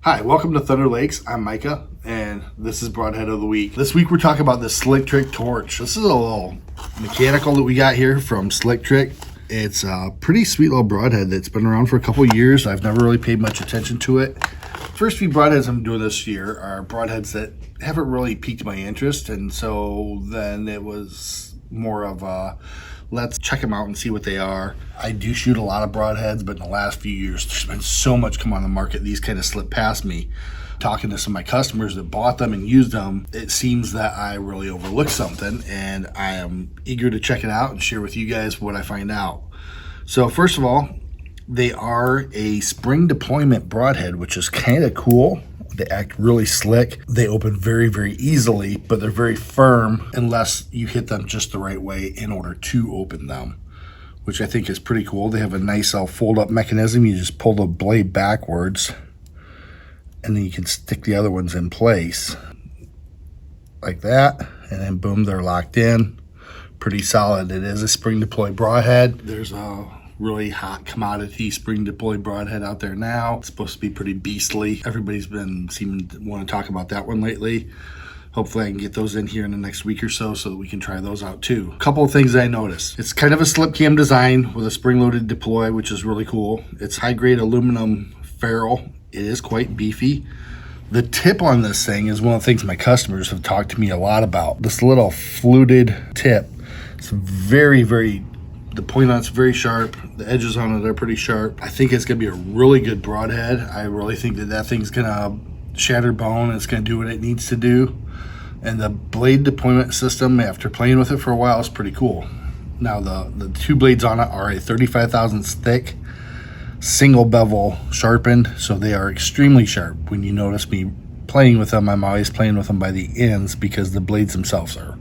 Hi, welcome to Thunder Lakes. I'm Micah, and this is Broadhead of the Week. This week we're talking about the Slick Trick torch. This is a little mechanical that we got here from Slick Trick. It's a pretty sweet little broadhead that's been around for a couple years. I've never really paid much attention to it. First few broadheads I'm doing this year are broadheads that haven't really piqued my interest, and so then it was more of a let's check them out and see what they are. I do shoot a lot of broadheads, but in the last few years, there's been so much come on the market, these kind of slip past me. Talking to some of my customers that bought them and used them, it seems that I really overlooked something, and I am eager to check it out and share with you guys what I find out. So first of all, they are a spring deployment broadhead, which is kind of cool. They act really slick. They open very, very easily, but they're very firm unless you hit them just the right way in order to open them, which I think is pretty cool. They have a nice fold-up mechanism. You just pull the blade backwards, and then you can stick the other ones in place like that, and then boom, they're locked in. Pretty solid. It is a spring deploy broadhead. There's a really hot commodity spring deploy broadhead out there now. It's supposed to be pretty beastly. Everybody's been seeming to want to talk about that one lately. Hopefully I can get those in here in the next week or so that we can try those out too. A couple of things I noticed. It's kind of a slip cam design with a spring-loaded deploy, which is really cool. It's high-grade aluminum ferrule. It is quite beefy. The tip on this thing is one of the things my customers have talked to me a lot about. This little fluted tip. It's very, the point on it's very sharp. The edges on it are pretty sharp. I think it's gonna be a really good broadhead. I really think that thing's gonna shatter bone. It's gonna do what it needs to do. And the blade deployment system, after playing with it for a while, is pretty cool. Now the two blades on it are a 35 thousandths thick, single bevel sharpened, so they are extremely sharp. When you notice me playing with them, I'm always playing with them by the ends because the blades themselves are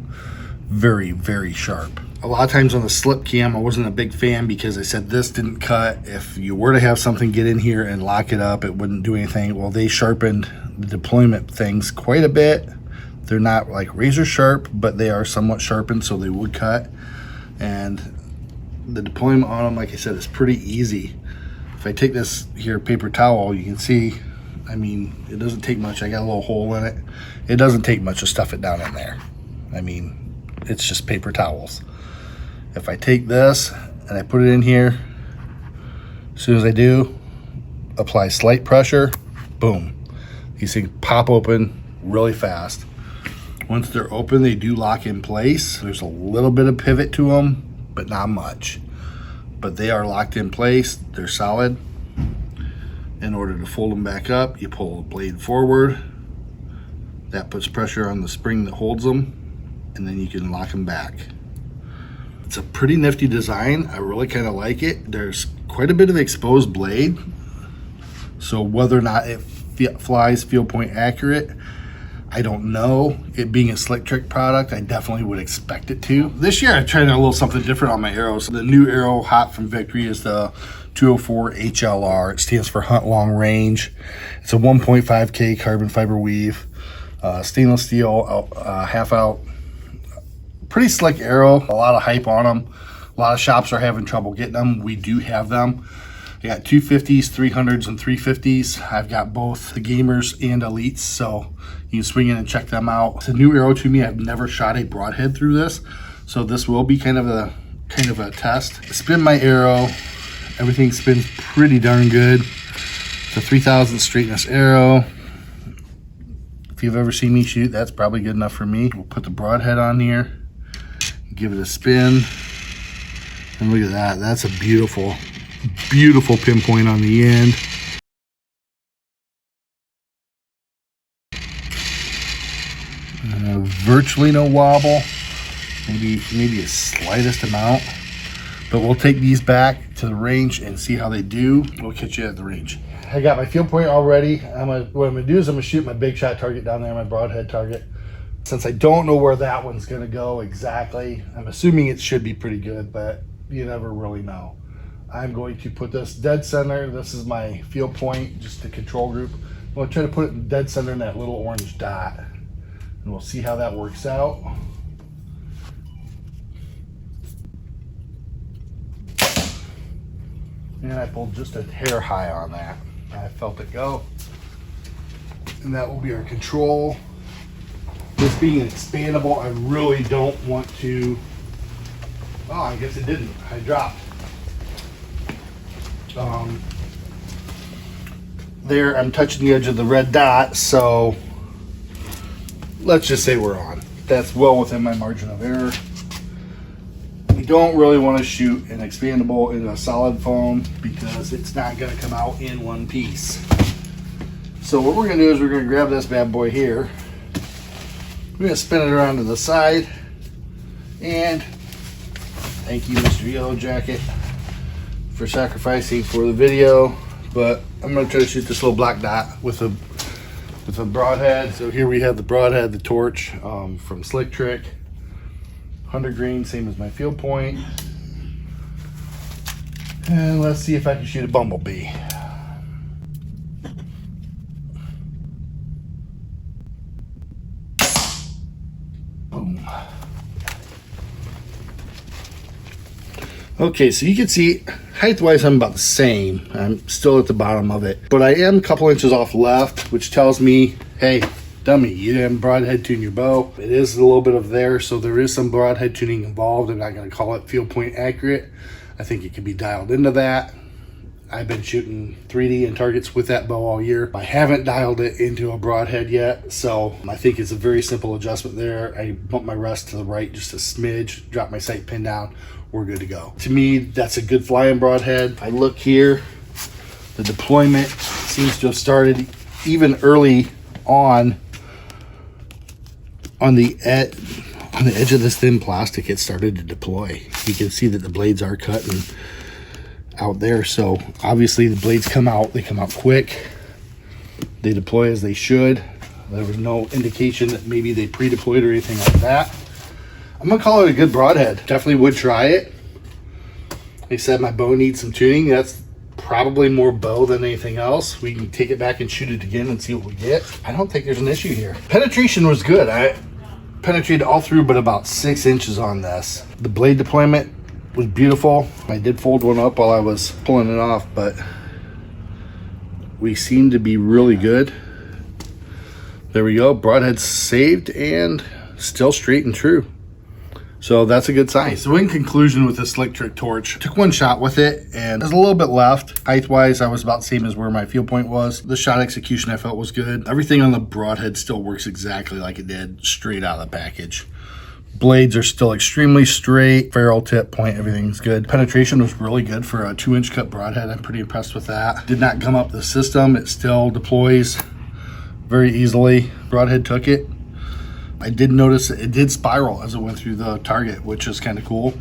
very, very sharp. A lot of times on the slip cam, I wasn't a big fan because I said this didn't cut. If you were to have something get in here and lock it up, it wouldn't do anything. Well, they sharpened the deployment things quite a bit. They're not like razor sharp, but they are somewhat sharpened, so they would cut. And the deployment on them, like I said, is pretty easy. If I take this here paper towel, you can see, I mean, it doesn't take much. I got a little hole in it. It doesn't take much to stuff it down in there. I mean, it's just paper towels. If I take this and I put it in here, as soon as I do, apply slight pressure, boom. These things pop open really fast. Once they're open, they do lock in place. There's a little bit of pivot to them, but not much. But they are locked in place. They're solid. In order to fold them back up, you pull the blade forward. That puts pressure on the spring that holds them, and then you can lock them back. It's a pretty nifty design. I really kind of like it. There's quite a bit of exposed blade, so whether or not it flies field point accurate, I don't know. It being a Slick Trick product, I definitely would expect it to. This year I tried a little something different on my arrows. The new arrow hot from Victory is the 204 HLR. It stands for Hunt Long Range. It's a 1.5K carbon fiber weave, stainless steel, half out. Pretty slick arrow, a lot of hype on them. A lot of shops are having trouble getting them. We do have them. I got 250s, 300s, and 350s. I've got both the gamers and elites, so you can swing in and check them out. It's a new arrow to me. I've never shot a broadhead through this, so this will be kind of a test. I spin my arrow. Everything spins pretty darn good. It's a 3000 straightness arrow. If you've ever seen me shoot, that's probably good enough for me. We'll put the broadhead on here. Give it a spin, and look at that. That's a beautiful, beautiful pinpoint on the end. Virtually no wobble, maybe a slightest amount, but we'll take these back to the range and see how they do. We'll catch you at the range. I got my field point all ready. What I'm gonna do is I'm gonna shoot my big shot target down there, my broadhead target. Since I don't know where that one's gonna go exactly, I'm assuming it should be pretty good, but you never really know. I'm going to put this dead center. This is my field point, just the control group. I'm gonna try to put it dead center in that little orange dot, and we'll see how that works out. And I pulled just a hair high on that. I felt it go. and that will be our control. This being expandable, I really don't want to, oh, I guess it didn't, I dropped. There, I'm touching the edge of the red dot, so let's just say we're on. That's well within my margin of error. We don't really want to shoot an expandable in a solid foam because it's not going to come out in one piece. So what we're going to do is we're going to grab this bad boy here. We're going to spin it around to the side, and thank you, Mr. Yellow Jacket, for sacrificing for the video. But I'm going to try to shoot this little black dot with a broadhead. So here we have the broadhead, the torch from Slick Trick, 100 grain, same as my field point. And let's see if I can shoot a bumblebee. Boom. Okay, so you can see height-wise I'm about the same. I'm still at the bottom of it, but I am a couple inches off left, which tells me, hey, dummy, you didn't broadhead tune your bow. It is a little bit of there, so there is some broadhead tuning involved. I'm not going to call it field point accurate. I think it can be dialed into that. I've been shooting 3D and targets with that bow all year. I haven't dialed it into a broadhead yet, so I think it's a very simple adjustment there. I bump my rest to the right just a smidge, drop my sight pin down, we're good to go. To me, that's a good flying broadhead. I look here, the deployment seems to have started even early on the edge of this thin plastic. It started to deploy. You can see that the blades are cutting out there, so obviously the blades come out, they come out quick, they deploy as they should. There was no indication that maybe they pre-deployed or anything like that. I'm gonna call it a good broadhead. Definitely would try it. Like I said, my bow needs some tuning. That's probably more bow than anything else. We can take it back and shoot it again and see what we get. I don't think there's an issue here. Penetration was good. I penetrated all through but about 6 inches on this. The blade deployment was beautiful. I did fold one up while I was pulling it off, but we seem to be really good. There we go. Broadhead saved and still straight and true. So that's a good sign. So in conclusion with the Slick Trick torch, took one shot with it and there's a little bit left. Height-wise, I was about the same as where my field point was. The shot execution I felt was good. Everything on the broadhead still works exactly like it did straight out of the package. Blades are still extremely straight. Ferrule tip point, everything's good. Penetration was really good for a 2-inch cut broadhead. I'm pretty impressed with that. Did not gum up the system. It still deploys very easily. Broadhead took it. I did notice it did spiral as it went through the target, which is kind of cool.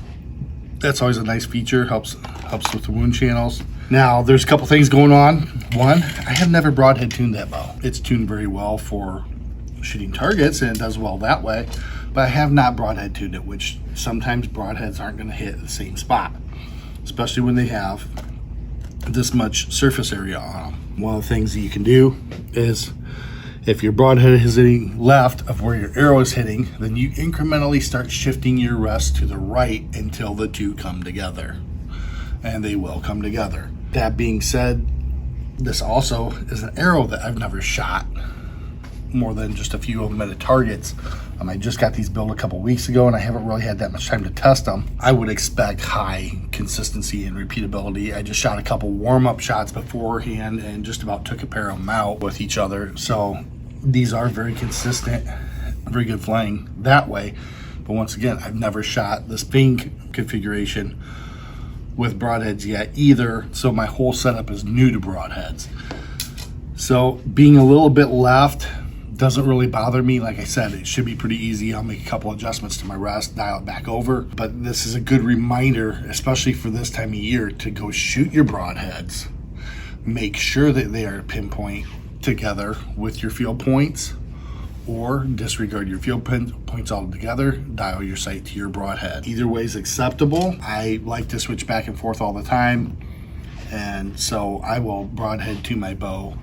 That's always a nice feature, helps with the wound channels. Now, there's a couple things going on. One, I have never broadhead tuned that bow. It's tuned very well for shooting targets and it does well that way, but I have not broadhead tuned it, which sometimes broadheads aren't going to hit the same spot, especially when they have this much surface area on them. One of the things that you can do is, if your broadhead is hitting left of where your arrow is hitting, then you incrementally start shifting your rest to the right until the two come together. And they will come together. That being said, this also is an arrow that I've never shot more than just a few of them at targets. I just got these built a couple weeks ago and I haven't really had that much time to test them. I would expect high consistency and repeatability. I just shot a couple warm-up shots beforehand and just about took a pair of them out with each other. So these are very consistent, very good flying that way. But once again, I've never shot this pink configuration with broadheads yet either. So my whole setup is new to broadheads. So being a little bit left doesn't really bother me. Like I said, it should be pretty easy. I'll make a couple adjustments to my rest, dial it back over. But this is a good reminder, especially for this time of year, to go shoot your broadheads. Make sure that they are pinpoint together with your field points, or disregard your field points altogether, dial your sight to your broadhead. Either way is acceptable. I like to switch back and forth all the time, and so I will broadhead to my bow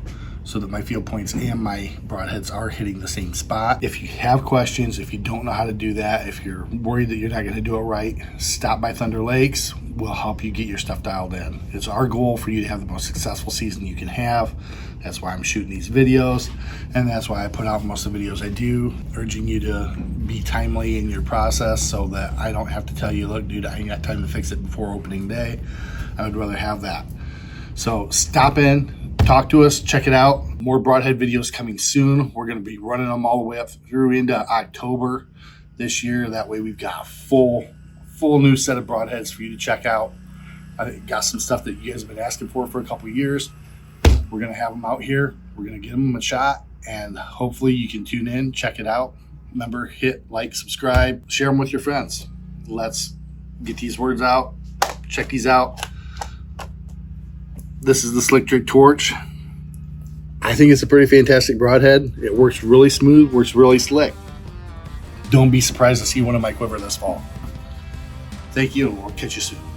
so that my field points and my broadheads are hitting the same spot. If you have questions, if you don't know how to do that, if you're worried that you're not going to do it right, stop by Thunder Lakes. We'll help you get your stuff dialed in. It's our goal for you to have the most successful season you can have. That's why I'm shooting these videos, and that's why I put out most of the videos I do, urging you to be timely in your process so that I don't have to tell you, look, dude, I ain't got time to fix it before opening day. I would rather have that. So stop in, talk to us, check it out. More broadhead videos coming soon. We're going to be running them all the way up through into October this year. That way we've got a full new set of broadheads for you to check out. I got some stuff that you guys have been asking for a couple of years. We're going to have them out here. We're going to give them a shot, and hopefully you can tune in, check it out. Remember, hit like, subscribe, share them with your friends. Let's get these words out. Check these out. This is the Slick Trick Torch. I think it's a pretty fantastic broadhead. It works really smooth, works really slick. Don't be surprised to see one in my quiver this fall. Thank you, and we'll catch you soon.